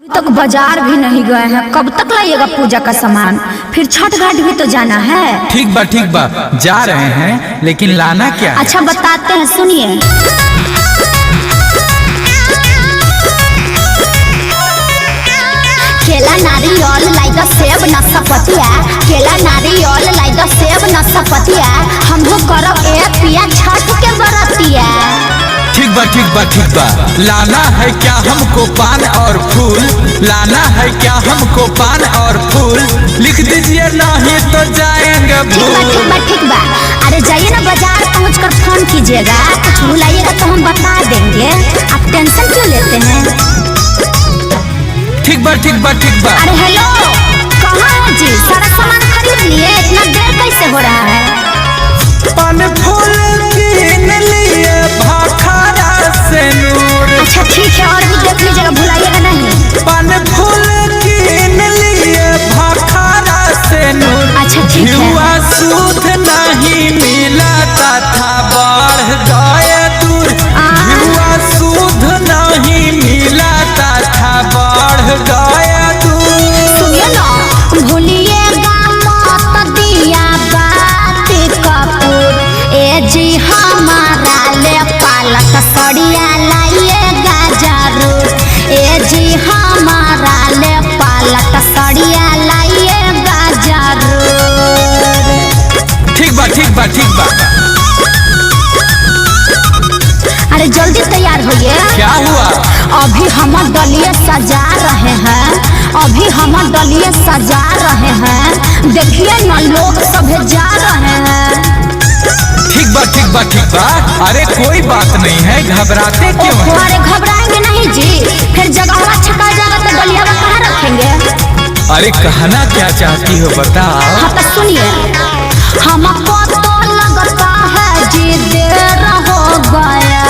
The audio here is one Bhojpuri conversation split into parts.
तक बाजार भी नहीं गए हैं, कब तक लाइएगा पूजा का सामान? फिर छठ घाट भी तो जाना है। ठीक बा जा रहे हैं, लेकिन लाना क्या है? अच्छा बताते हैं, सुनिए। केला नारियल लाइक सेब नाशपातिया, केला नारियल लाइक सेब नाशपातिया, हमहू करब एक पिया छठ के बरतिया। ठीक बा लाना है क्या हमको पान और फूल? लाना है क्या हमको पान और फूल? लिख दीजिए नहीं तो जाएंगे भूल। ठीक बा अरे जाइए ना, बाजार पहुँच कर फोन कीजिएगा, कुछ भुलाइएगा तो हम बता देंगे, आप टेंशन क्यों लेते हैं? ठीक बा अरे हेलो, कहाँ है जी? सारा सामान खरीद लिए, इतना देर कैसे हो रहा है? पान फूल कीन लिए भाखारा से नूर। अच्छा ठीक है, और भी देख लीजिएगा, भुलाइएगा नहीं। पान फूल कीन लिए भाखारा से नूर। अच्छा ठीक है। युवा सूद नहीं मिला था बढ़ गए दूर। युवा सूद नहीं मिला था बढ़ गए दूर। सुनिए ना, भूलिएगा मत दिया बात कपूर, ए जी हमारा ले पालक सड़िया लाइएगा जरूर, ए जी हमारा ले पालक सड़िया लाइएगा जरूर। ठीक बा अरे जल्दी तैयार होइए। क्या हुआ? अभी हम डलिए सजा रहे हैं, अभी हम डलिए सजा रहे हैं, देखिए ना लोग सब जा रहे हैं। ठीक बा अरे कोई बात नहीं है, घबराते क्यों हैं? अरे घबराएंगे नहीं जी, फिर जगह छका जाएगा तो डलिया में कहाँ रखेंगे? अरे कहना क्या चाहती हो बताओ। हाँ तो सुनिए, हमको तो लगता है जी देर हो गया।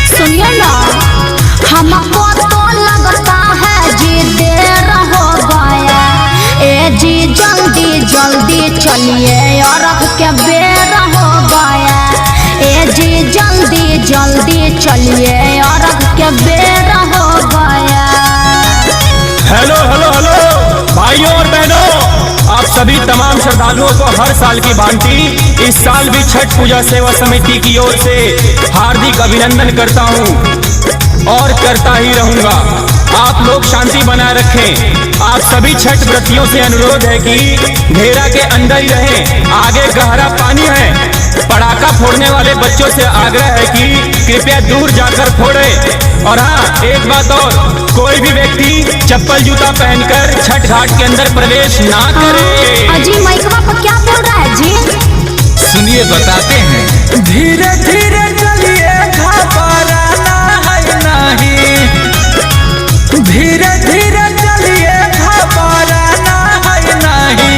सुनिए ना, हमको तो लगता है जी देर हो गया, ए जी जल्दी चलिए, अर्घ के बेर हो गया, ए जी जल्दी चलिए, अर्घ के बेर हो गया। हेलो भाइयों और बहनों, आप सभी तमाम श्रद्धालुओं को हर साल की भांति इस साल भी छठ पूजा सेवा समिति की ओर से हार्दिक अभिनंदन करता हूं और करता ही रहूंगा। आप लोग शांति बनाए रखें। आप सभी छठ व्रतियों से अनुरोध है कि घेरा के अंदर ही रहें, आगे गहरा पानी है। पटाखा फोड़ने वाले बच्चों से आग्रह है कि कृपया दूर जाकर फोड़े। और हाँ, एक बात और, कोई भी व्यक्ति चप्पल जूता पहनकर छठ घाट के अंदर प्रवेश ना करे। अजी माइकवा पर क्या बोल रहा है जी? सुनिए बताते हैं। धीरे धीरे चलिए, घबराना है नहीं। धीरे धीरे चलिए, घबराना है नहीं।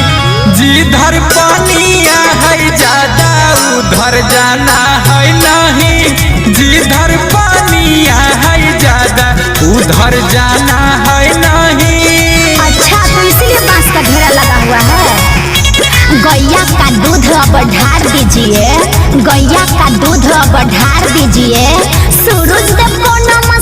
जिधर पानिया है ज्यादा उधर जाना है नहीं। जिधर पानिया है ज्यादा उधर जाना है नहीं। अच्छा, तो इसीलिए बांस का घेरा लगा हुआ है। गैया का दूध अब ढार दीजिए, गैया का दूध अब ढार दीजिए, सूरज देव को नमन